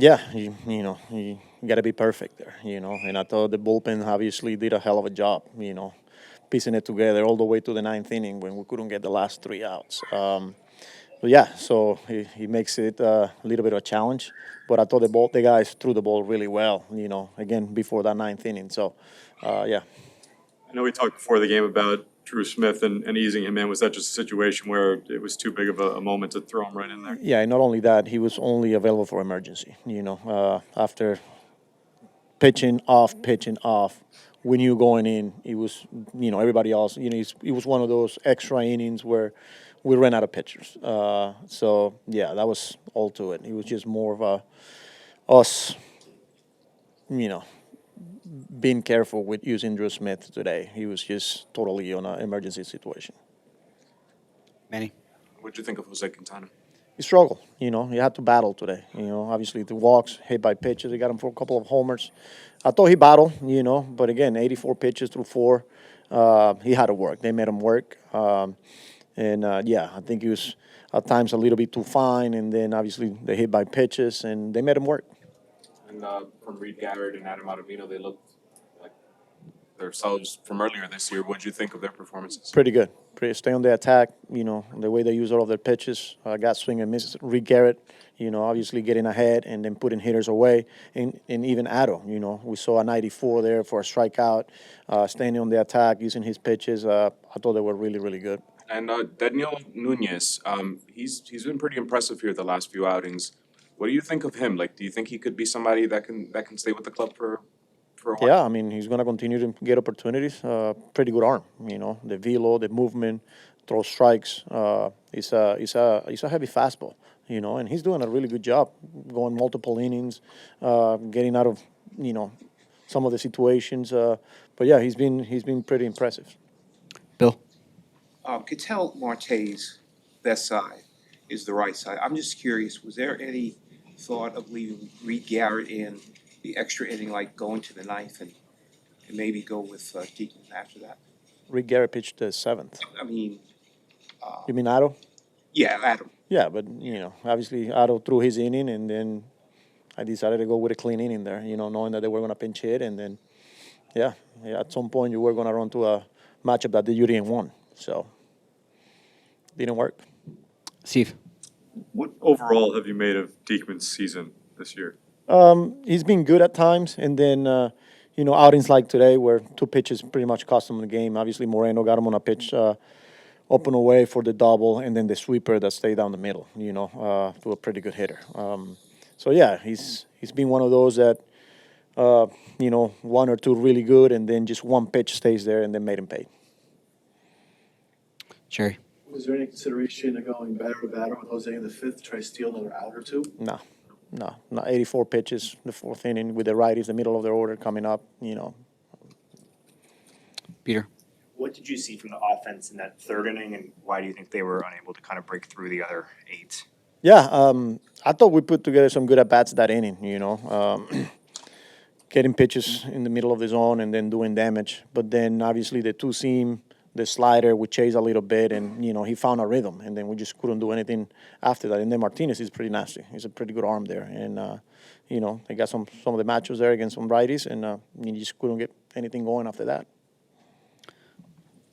Yeah, you got to be perfect there, And I thought the bullpen obviously did a hell of a job, piecing it together all the way to the ninth inning when we couldn't get the last three outs. But yeah, so he makes it a little bit of a challenge. But I thought the guys threw the ball really well, again, before that ninth inning. So, yeah. I know we talked before the game about Drew Smith and easing him in. Was that just a situation where it was too big of a moment to throw him right in there? Yeah, and not only that, he was only available for emergency. After pitching off. When you going in, he was, everybody else, it was one of those extra innings where we ran out of pitchers. So yeah, that was all to it. It was just more of us, you know, being careful with using Drew Smith today. He was just totally on an emergency situation. Manny. What did you think of Jose Quintana? He struggled. He had to battle today. Obviously the walks, hit by pitches. They got him for a couple of homers. I thought he battled. But again, 84 pitches through four. He had to work. They made him work. Yeah, I think he was at times a little bit too fine. And then obviously they hit by pitches, and they made him work. And from Reed Garrett and Adam Ottavino, they looked like themselves from earlier this year. What did you think of their performances? Pretty good. Stay on the attack, the way they use all of their pitches. Got swing and misses. Reed Garrett, obviously getting ahead and then putting hitters away. And even Addo, we saw a 94 there for a strikeout, staying on the attack, using his pitches. I thought they were really, really good. And Daniel Nunez, he's been pretty impressive here the last few outings. What do you think of him? Like, do you think he could be somebody that can stay with the club for a while? Yeah, I mean, he's going to continue to get opportunities. Pretty good arm, the velo, the movement, throw strikes. He's a heavy fastball, and he's doing a really good job going multiple innings, getting out of, some of the situations. But yeah, he's been pretty impressive. Bill. Ketel Marte's best side is the right side. I'm just curious, was there any thought of leaving Reed Garrett in the extra inning, like going to the ninth and maybe go with Diekman after that? Reed Garrett pitched the seventh. I mean, You mean Otto? yeah, Adam. Yeah, but, obviously Otto threw his inning, and then I decided to go with a clean inning there, knowing that they were going to pinch hit. And then, yeah, at some point you were going to run to a matchup that you didn't want. So, didn't work. Steve. What overall have you made of Diekman's season this year? He's been good at times, and then outings like today where two pitches pretty much cost him the game. Obviously Moreno got him on a pitch up and away for the double, and then the sweeper that stayed down the middle. To a pretty good hitter. So yeah, he's been one of those that one or two really good, and then just one pitch stays there, and then made him pay. Jerry. Was there any consideration of going batter to batter with Jose in the fifth, try to steal another out or two? No, not 84 pitches, the fourth inning with the righties, the middle of their order coming up, Peter. What did you see from the offense in that third inning, and why do you think they were unable to kind of break through the other eight? Yeah, I thought we put together some good at-bats that inning, getting pitches in the middle of the zone and then doing damage. But then obviously the two-seam, the slider, we chased a little bit, and, he found a rhythm, and then we just couldn't do anything after that. And then Martinez is pretty nasty. He's a pretty good arm there. And, they got some of the matchups there against some righties, and you just couldn't get anything going after that.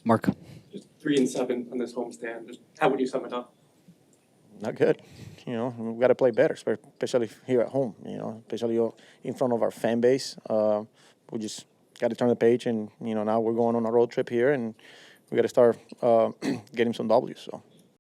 Mark. Just 3-7 on this homestand. Just how would you sum it up? Not good. We've got to play better, especially here at home, especially in front of our fan base. We just got to turn the page, and, now we're going on a road trip here, and we got to start getting some W's. So.